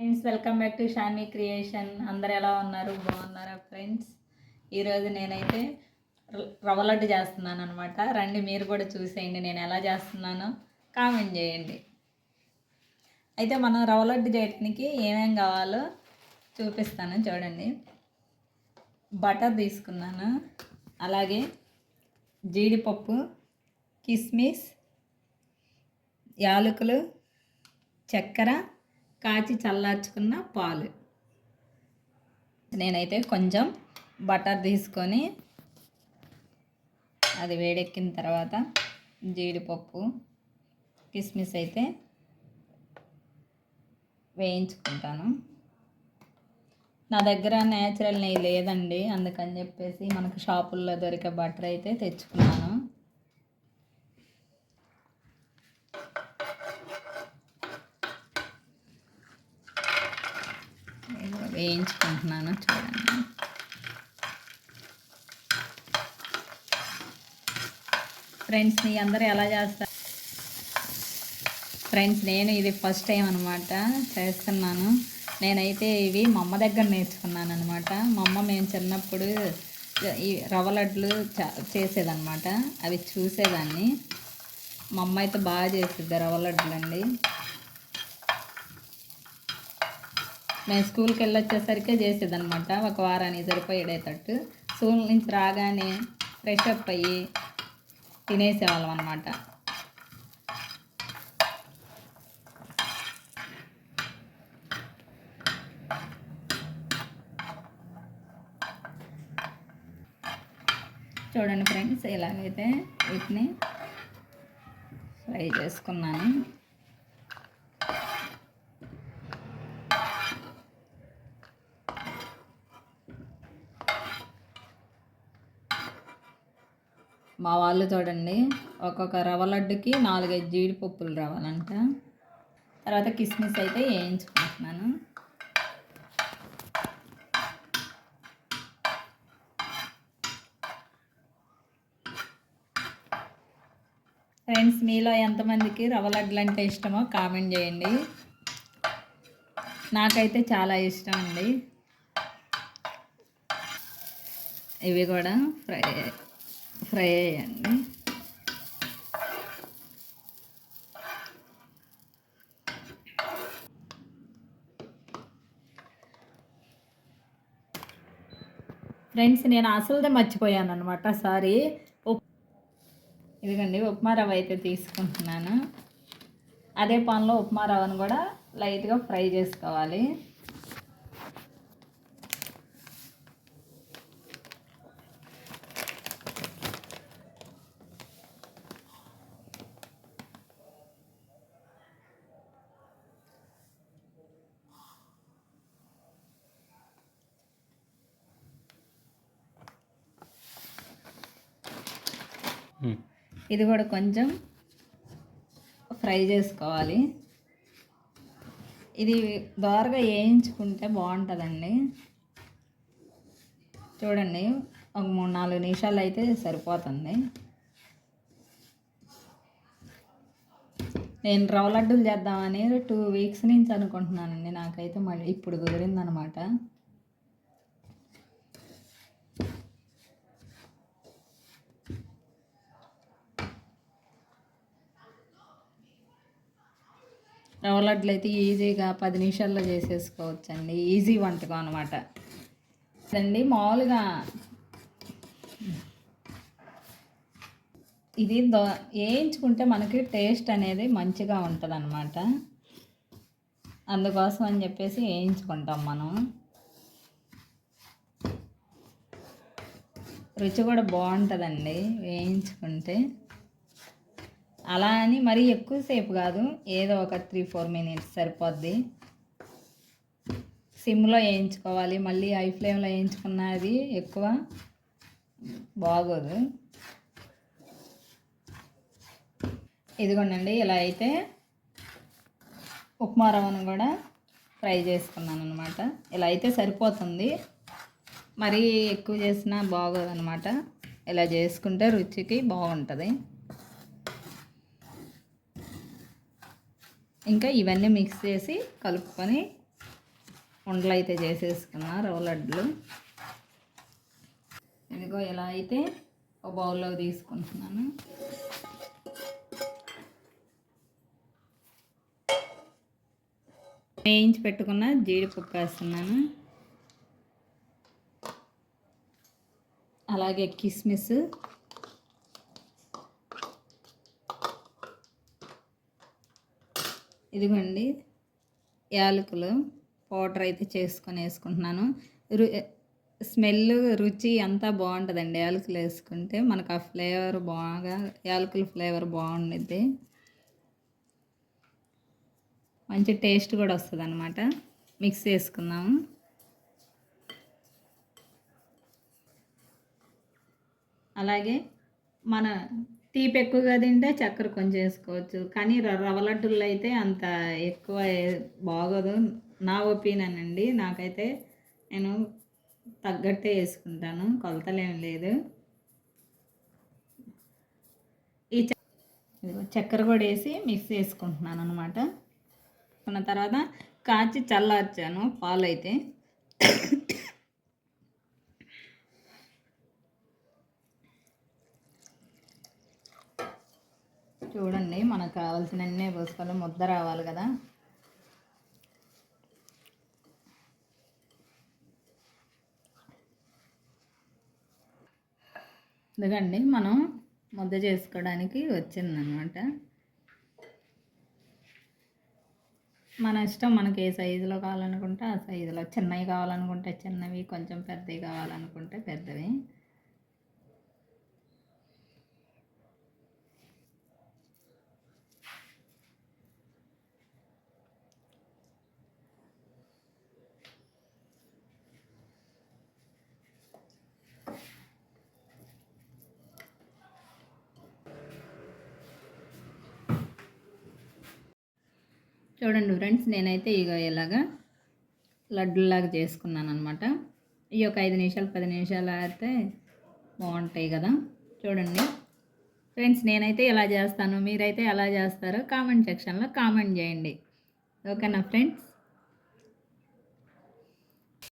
Friends, welcome back to Shanvi creation. అందరు ఎలా ఉన్నారు? బాగున్నారా ఫ్రెండ్స్? ఈరోజు నేనైతే రవ్వ లడ్డు చేస్తున్నాను అనమాట. రండి మీరు కూడా చూసేయండి నేను ఎలా చేస్తున్నానో కామెంట్ చేయండి. అయితే మనం రవ్వ లడ్డు చేయడానికి ఏమేం కావాలో చూపిస్తాను చూడండి. బటర్ తీసుకున్నాను, అలాగే జీడిపప్పు, కిస్మిస్, యాలకులు, చక్కెర, కాచి చల్లార్చుకున్న పాలు. నేనైతే కొంచెం బటర్ తీసుకొని అది వేడెక్కిన తర్వాత జీడిపప్పు, కిస్మిస్ అయితే వేయించుకుంటాను. నా దగ్గర నేచురల్ నెయ్యి లేదండి, అందుకని చెప్పేసి మనకు షాపుల్లో దొరికే బటర్ అయితే తెచ్చుకున్నాను. వేయించుకుంటున్నాను చూడండి. ఫ్రెండ్స్, మీ అందరూ ఎలా చేస్తారు? ఫ్రెండ్స్, నేను ఇది ఫస్ట్ టైం అనమాట చేస్తున్నాను. నేనైతే ఇవి మా అమ్మ దగ్గర నేర్చుకున్నాను అనమాట. మా అమ్మ మేము చిన్నప్పుడు ఈ రవ్వ లడ్లు చేసేదన్నమాట. అవి చూసేదాన్ని. మా అమ్మ అయితే బాగా చేసిద్ది రవ్వ లడ్లు అండి. మేము స్కూల్కి వెళ్ళొచ్చేసరికే చేసేదనమాట. ఒక వారానికి సరిపోయేటట్టు. స్కూల్ నుంచి రాగానే ఫ్రెష్ అప్ అయ్యి తినేసేవాళ్ళం అనమాట. చూడండి ఫ్రెండ్స్, ఇలాగైతే వీటిని ఫ్రై చేసుకున్నాను. మా వాళ్ళు చూడండి, ఒక్కొక్క రవ్వ లడ్డుకి 4-5 జీడిపప్పులు రావాలంట. తర్వాత కిస్మిస్ అయితే వేయించుకుంటున్నాను. ఫ్రెండ్స్, మీలో ఎంతమందికి రవ్వ లడ్డులు అంటే ఇష్టమో కామెంట్ చేయండి. నాకైతే చాలా ఇష్టం అండి. ఇవి కూడా ఫ్రై అయ్యండి. ఫ్రెండ్స్, నేను అసలుదే మర్చిపోయాను అనమాట. సారీ. ఇదిగండి ఉప్మా రవ్వ అయితే తీసుకుంటున్నాను. అదే పాన్లో ఉప్మా రవ్వను కూడా లైట్గా ఫ్రై చేసుకోవాలి. ఇది కూడా కొంచెం ఫ్రై చేసుకోవాలి. ఇది దోరగా వేయించుకుంటే బాగుంటుందండి. చూడండి, ఒక 3-4 నిమిషాలు అయితే సరిపోతుంది. నేను రవ్వ లడ్డూలు చేద్దామని 2 వీక్స్ నుంచి అనుకుంటున్నానండి. నాకైతే మళ్ళీ ఇప్పుడు కుదిరిందనమాట. రవ్వ లడ్లు అయితే ఈజీగా 10 నిమిషాల్లో చేసేసుకోవచ్చండి. ఈజీ వంటకం అనమాట అండి. మామూలుగా ఇది వేయించుకుంటే మనకి టేస్ట్ అనేది మంచిగా ఉంటుంది అన్నమాట. అందుకోసం అని చెప్పేసి వేయించుకుంటాం మనం. రుచి కూడా బాగుంటుందండి వేయించుకుంటే. అలా అని మరీ ఎక్కువసేపు కాదు, ఏదో ఒక 3-4 మినిట్స్ సరిపోద్ది. సిమ్లో వేయించుకోవాలి. మళ్ళీ హై ఫ్లేమ్లో వేయించుకున్నది ఎక్కువ బాగోదు. ఇదిగోండి, ఇలా అయితే ఉప్మా రవ్వను కూడా ఫ్రై చేసుకున్నాను అనమాట. ఇలా అయితే సరిపోతుంది. మరీ ఎక్కువ చేసినా బాగోదు అనమాట. ఇలా చేసుకుంటే రుచికి బాగుంటుంది. ఇంకా ఇవన్నీ మిక్స్ చేసి కలుపుకొని ఉండలు అయితే చేసేసుకున్నా రవ్వ లడ్డులు. ఇదిగో ఇలా అయితే ఒక బౌల్లో తీసుకుంటున్నాను. వేయించి పెట్టుకున్న జీడిపప్పు వేస్తున్నాను, అలాగే కిస్మిస్, ఇదిగోండి యాలకులు పౌడర్ అయితే చేసుకొని వేసుకుంటున్నాను. స్మెల్ రుచి అంతా బాగుంటుందండి యాలకులు వేసుకుంటే. మనకు ఆ ఫ్లేవర్ బాగా, యాలకుల ఫ్లేవర్ బాగుండిద్ది, మంచి టేస్ట్ కూడా వస్తుంది అన్నమాట. మిక్స్ చేసుకుందాము. అలాగే మన తీపి ఎక్కువగా తింటే చక్కెర కొంచెం వేసుకోవచ్చు, కానీ రవ్వ లడ్డుల్లో అయితే అంత ఎక్కువ బాగోదు నా ఒపీనియన్ అండి. నాకైతే నేను తగ్గట్టే వేసుకుంటాను, కొలతలేం లేదు. ఈ చక్కెర కూడా వేసి మిక్స్ చేసుకుంటున్నాను అనమాట. ఉన్న తర్వాత కాచి చల్లార్చాను పాలు అయితే. చూడండి, మనకు కావాల్సినన్నే పోసుకోవాలి, ముద్ద రావాలి కదా. ఎందుకండి మనం ముద్ద చేసుకోవడానికి వచ్చిందనమాట. మన ఇష్టం, మనకి ఏ సైజులో కావాలనుకుంటే ఆ సైజులో. చిన్నవి కావాలనుకుంటే చిన్నవి, కొంచెం పెద్దవి కావాలనుకుంటే పెద్దవి. చూడండి ఫ్రెండ్స్, నేనైతే ఇలాగా లడ్డులాగా చేసుకున్నాను అనమాట. ఈ ఒక 5 నిమిషాలు 10 నిమిషాలు అయితే బాగుంటాయి కదా. చూడండి ఫ్రెండ్స్, నేనైతే ఇలా చేస్తాను, మీరైతే ఎలా చేస్తారో కామెంట్ సెక్షన్లో కామెంట్ చేయండి. ఓకేనా ఫ్రెండ్స్?